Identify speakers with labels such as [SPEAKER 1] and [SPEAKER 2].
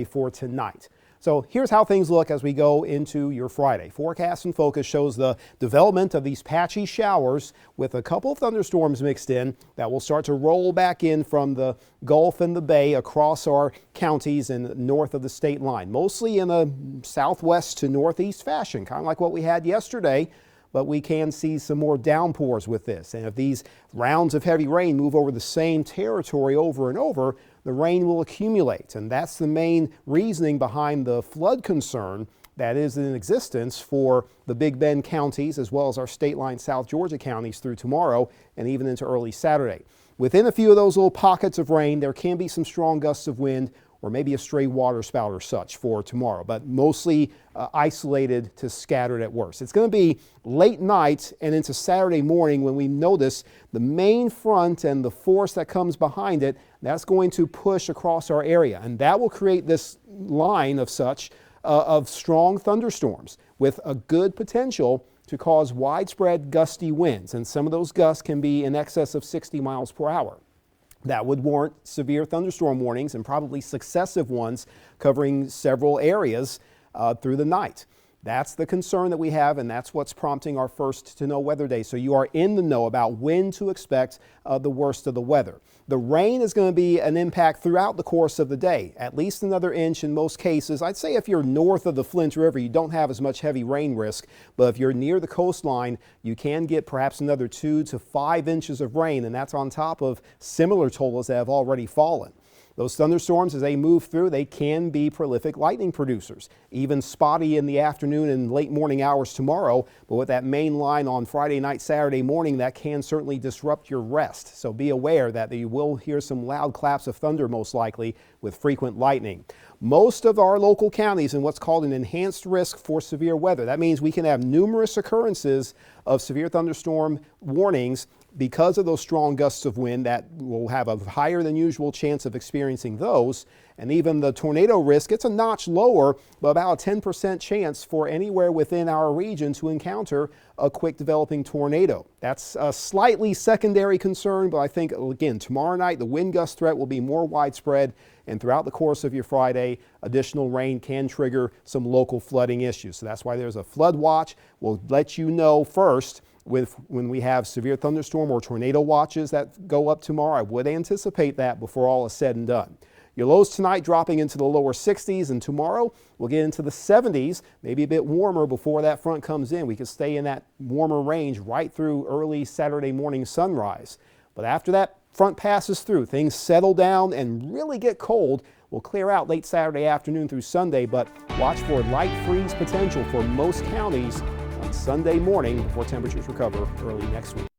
[SPEAKER 1] for tonight. So here's how things look as we go into your Friday. Forecast and Focus shows the development of these patchy showers with a couple of thunderstorms mixed in that will start to roll back in from the Gulf and the Bay across our counties and north of the state line, mostly in a southwest to northeast fashion, kind of like what we had yesterday. But we can see some more downpours with this. And if these rounds of heavy rain move over the same territory over and over, the rain will accumulate. And that's the main reasoning behind the flood concern that is in existence for the Big Bend counties as well as our state line South Georgia counties through tomorrow and even into early Saturday. Within a few of those little pockets of rain, there can be some strong gusts of wind or maybe a stray water spout or such for tomorrow, but mostly isolated to scattered at worst. It's going to be late night and into Saturday morning when we notice the main front and the force that comes behind it, that's going to push across our area, and that will create this line of of strong thunderstorms with a good potential to cause widespread gusty winds, and some of those gusts can be in excess of 60 miles per hour. That would warrant severe thunderstorm warnings and probably successive ones covering several areas through the night. That's the concern that we have, and that's what's prompting our first to know weather day. So you are in the know about when to expect the worst of the weather. The rain is going to be an impact throughout the course of the day, at least another inch in most cases. I'd say if you're north of the Flint River, you don't have as much heavy rain risk, but if you're near the coastline, you can get perhaps another 2 to 5 inches of rain, and that's on top of similar totals that have already fallen. Those thunderstorms, as they move through, they can be prolific lightning producers, even spotty in the afternoon and late morning hours tomorrow. But with that main line on Friday night, Saturday morning, that can certainly disrupt your rest. So be aware that you will hear some loud claps of thunder, most likely, with frequent lightning. Most of our local counties in what's called an enhanced risk for severe weather. That means we can have numerous occurrences of severe thunderstorm warnings because of those strong gusts of wind that will have a higher than usual chance of experiencing those. And even the tornado risk, it's a notch lower, but about a 10% chance for anywhere within our region to encounter a quick developing tornado. That's a slightly secondary concern, but I think, again, tomorrow night the wind gust threat will be more widespread, and throughout the course of your Friday, additional rain can trigger some local flooding issues. So that's why there's a flood watch. We'll let you know first when we have severe thunderstorm or tornado watches that go up tomorrow. I would anticipate that before all is said and done. Your lows tonight dropping into the lower 60s, and tomorrow we'll get into the 70s, maybe a bit warmer before that front comes in. We could stay in that warmer range right through early Saturday morning sunrise. But after that front passes through, things settle down and really get cold. We'll clear out late Saturday afternoon through Sunday, but watch for light freeze potential for most counties on Sunday morning before temperatures recover early next week.